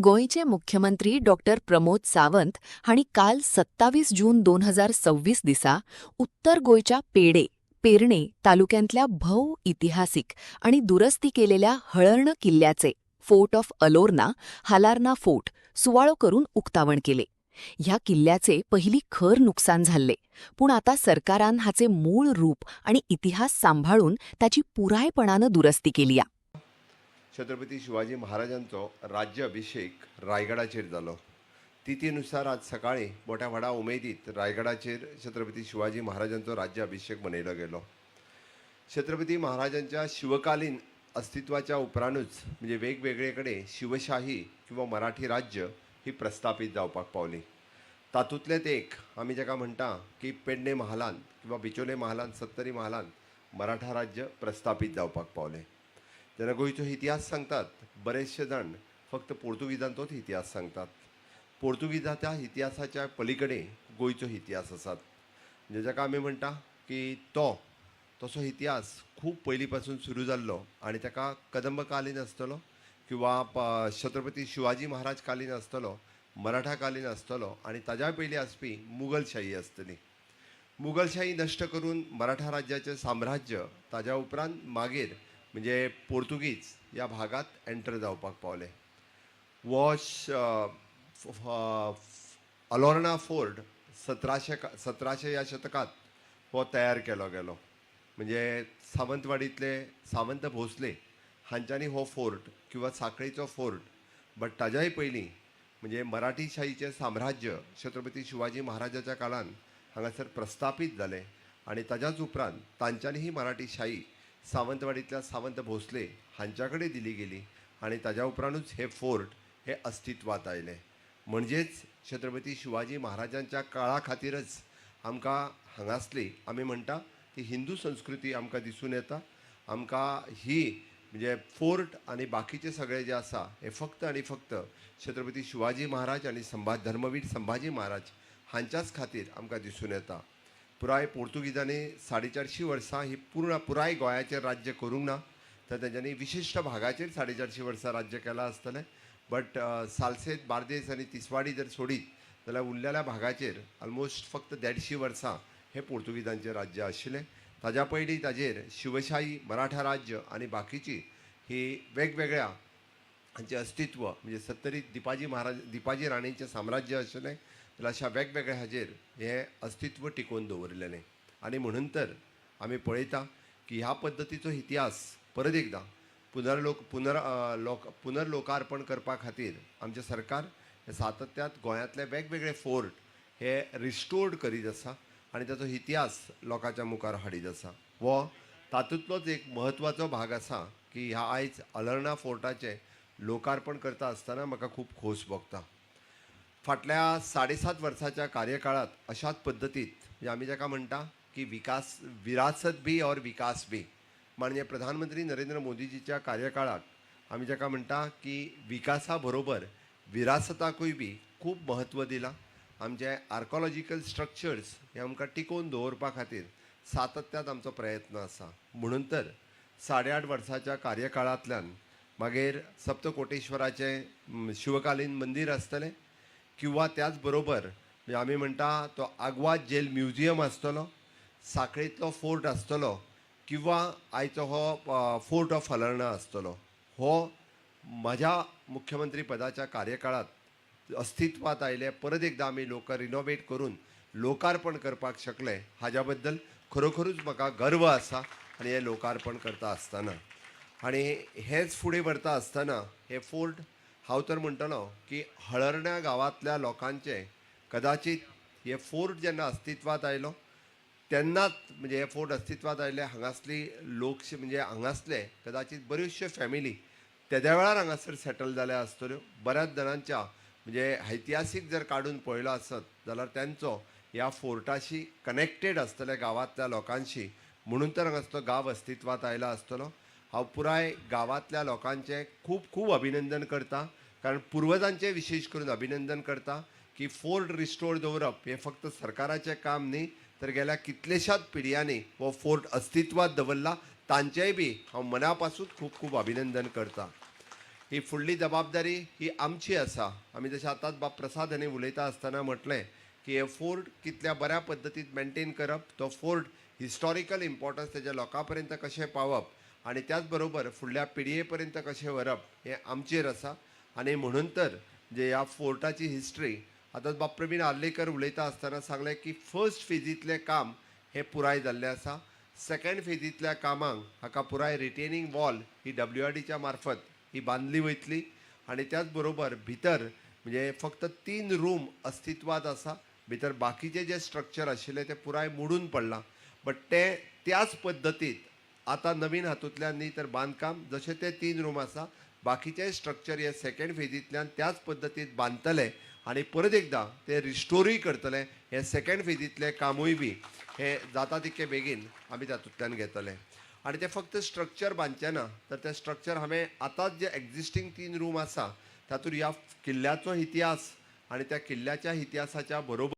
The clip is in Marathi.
गोंयचे मुख्यमंत्री डॉक्टर प्रमोद सावंत हांणी काल 27 जून 2026 दिसा उत्तर गोंयच्या पेरणे तालुक्यांतल्या भव्य इतिहासीक आणि दुरस्ती केलेल्या हळर्ण किल्ल्याचे फोर्ट ऑफ अलोर्ना हालार्ना फोर्ट सुवाळो करून उक्तावण केले. ह्या किल्ल्याचे पयलीं खर नुकसान जाल्ले, पूण आता सरकारान हाचे मूळ रूप आणि इतिहास सांभाळून ताची पुरायपणानं दुरस्ती केली. छत्रपती शिवाजी महाराजांचो राज्याभिषेक रायगडाचेर जालो. तिथीनुसार आज सकाळी मोठ्या व्हडा उमेदीत रायगडाचेर छत्रपती शिवाजी महाराजांचो राज्याभिषेक मनयलो गेलो. छत्रपती महाराजांच्या शिवकालीन अस्तित्वाच्या उपरांतूच म्हणजे वेगवेगळे कडेन शिवशाही किंवा मराठी राज्य ही प्रस्थापित जावपाक पावली. तातूंतलेंच एक आमी जाका म्हणटा की पेडणे महालांत किंवा बिचोले महालांत 70 महालांत मराठा राज्य प्रस्थापित जावपाक पावलें. जेन्ना गोंयचो इतिहास सांगतात बरेचशे जाण फक्त पोर्तुगीजांचोच इतिहास सांगतात. पोर्तुगीजाच्या इतिहासाच्या पलीकडे गोंयचो इतिहास आसात, म्हणजे जाका आमी म्हणटा की तसो इतिहास खूब पयलीं पासून सुरू जाल्लो आनी ताका कदंबकालीन आसतलो किंवा छत्रपती शिवाजी महाराज कालीन आसतलो, मराठा कालीन आसतलो आनी ताज्या पयलीं आसपी मुघलशाही आसतली. मुघलशाही नश्ट करून मराठा राज्याचें साम्राज्य ताज्या उपरांत मागीर म्हणजे पोर्तुगीज ह्या भागात एंटर जावपाक पावले. वो अलोर्ना फोर्ट 1700 ह्या शतकात हो तयार केलो गेलो. म्हणजे सावंतवाडीतले सावंत भोसले हांच्यांनी हो फोर्ट किंवा सांखळेचो फोर्ट, बट ताज्याय पयलीं म्हणजे मराठी शाहीचें साम्राज्य छत्रपती शिवाजी महाराजाच्या काळान हांगासर प्रस्थापीत जालें आनी ताज्याच उपरांत तांच्यांनी ही मराठी शाही सावंतवाडीतल्या सावंत भोसले हांच्या कडेन दिली गेली आनी ताज्या उपरांतूच हे फोर्ट हे अस्तित्वात आयले. म्हणजेच छत्रपती शिवाजी महाराजांच्या काळा खातीरच आमकां हांगासली आमी म्हणटा ती हिंदू संस्कृती आमकां दिसून येता. आमकां ही म्हणजे फोर्ट आनी बाकीचे सगळे जे आसा हे फक्त आनी फक्त छत्रपती शिवाजी महाराज आनी धर्मवीर संभाजी महाराज हांच्याच खातीर आमकां दिसून येता. पुराय पोर्तुगीजांनी 450 वर्सां ही पुराय गोंयाचेर राज्य करूंक ना, तर तेंच्यांनी विशिश्ट भागाचेर 450 वर्सां राज्य केलां आसतलें. बट सालसेत बार्देस आनी तिसवाडी जर सोडीत जाल्यार उरलेल्या भागाचेर ऑलमोस्ट फक्त 150 वर्सां हे पोर्तुगीजांचें राज्य आशिल्लें. ताज्या पयलीं ताजेर शिवशाही, मराठा राज्य आनी बाकीची ही वेगवेगळ्या हांचें अस्तित्व म्हणजे सत्तरीत दिपाजी राणीचें साम्राज्य आशिल्लें, जाल्यार अशा वेगवेगळ्या हाजेर हें अस्तित्व टिकोवन दवरलेलें. आनी म्हणून तर आमी पळयता की ह्या पद्दतीचो इतिहास परत एकदां पुनर्लोकार्पण करपा खातीर आमचें सरकार हे सातत्यांत गोंयांतले वेगवेगळे फोर्ट हे रिस्टोर्ड करीत आसा आनी ताचो इतिहास लोकांच्या मुखार हाडीत आसा. वो तातूंतलोच एक म्हत्वाचो भाग आसा की ह्या आयज अलोर्ना फोर्टाचें लोकार्पण करता आसतना म्हाका खूब खोस भोगता. फाटल्या 7.5 वर्साच्या कार्यकाळात अशाच पद्दतीत म्हणजे आमी जाका म्हणटा की विरासत भी और विकास भी, म्हणजे प्रधानमंत्री नरेंद्र मोदीजीच्या कार्यकाळात आमी जाका म्हणटा की विकासा बरोबर विरासताकूय बी खूब म्हत्व दिलां. आमचे आर्कोलॉजिकल स्ट्रक्चर्स हे आमकां टिकोवन दवरपा खातीर सातत्यांत आमचो प्रयत्न आसा. म्हणून तर 8.5 वर्साच्या कार्यकाळांतल्यान मागीर सप्तकोटेश्वराचें शिवकालीन मंदीर आसतलें किंवा त्याच बरोबर म्हणजे आमी म्हणटा तो आग्वाद जेल म्युजियम आसतलो, सांखळेंतलो फोर्ट आसतलो किंवा आयचो हो फोर्ट ऑफ अलोर्ना आसतलो. हो म्हज्या मुख्यमंत्री पदाच्या कार्यकाळात अस्तित्वात आयले परत एकदां आमी रिनोवेट करून लोकार्पण करपाक शकले हाज्या बद्दल खरोखरूच म्हाका गर्व आसा. आनी हें लोकार्पण करता आसतना आनी हेंच फुडें व्हरता आसतना हे फोर्ट हांव तर म्हणटलो की हळर्ण्या गांवांतल्या लोकांचे कदाचित हे फोर्ट जेन्ना अस्तित्वात आयलो तेन्नाच म्हणजे हे फोर्ट अस्तित्वात आयले हांगासली लोक म्हणजे हांगासले कदाचित बऱ्योचश्यो फॅमिली तेद्या वेळार हांगासर सेटल जाल्या आसतल्यो. बऱ्याच जाणांच्या म्हणजे ऐतिहासीक जर काडून पळयलो आसत जाल्यार तेंचो ह्या फोर्टाशी कनेक्टेड आसतले गांवांतल्या लोकांशी, म्हणून तर हांगासलो गांव अस्तित्वात आयला आसतलो. हांव पुराय गांवांतल्या लोकांचें खूब खूब अभिनंदन करता, कारण पुर्वजांचें विशेश करून अभिनंदन करता की फोर्ट रिस्टोर दवरप हें फक्त सरकाराचें काम न्ही, तर गेल्या कितलेशाच पिढयांनी हो फोर्ट अस्तित्वात दवरला. तांचेय बी हांव मना पासून खूब खूब अभिनंदन करता. ही फुडली जबाबदारी ही आमची आसा. आमी जशें आतांच बाब प्रसाद हांणी उलयता आसतना म्हटलें की हे फोर्ट कितल्या बऱ्या पद्दतीन मेंटेन करप, तो फोर्ट हिस्टॉरिकल इम्पॉर्टन्स तेज्या लोकां पर्यंत कशें पावप आनी त्याच बरोबर फुडल्या पिडये पर्यंत कशें व्हरप हें आमचेर आसा. आनी म्हणून तर जे ह्या फोर्टाची हिस्ट्री आतांच बाब प्रवीण आर्लेकर उलयता आसतना सांगलें की फर्स्ट फेजींतलें काम हें पुराय जाल्लें आसा. सेकंड फेजींतल्या कामांक हाका पुराय रिटेनिंग वॉल ही WRDच्या मार्फत ही बांदली वयतली आनी त्याच बरोबर भितर म्हणजे फक्त 3 रूम अस्तित्वात आसा. भितर बाकीचे जे स्ट्रक्चर आशिल्ले ते पुराय मोडून पडलां. बट ते त्याच पद्दतीत आतां नवीन हातूंतल्यान न्ही तर बांदकाम जशें ते 3 रूम आसा बाकीचे स्ट्रक्चर हे सेकंड फेजींतल्यान त्याच पद्दतीत बांदतले आनी परत एकदां ते रिस्टोरूय करतले. हे सेकंड फेजींतलें कामूय बी हे जाता तितके बेगीन आमी तातूंतल्यान घेतले. आनी ते फक्त स्ट्रक्चर बांदचे ना तर ते स्ट्रक्चर हांवें आतांच जे एक्झिस्टींग 3 रूम आसा तातूंत ह्या किल्ल्याचो इतिहास आनी त्या किल्ल्याच्या इतिहासाच्या बरोबर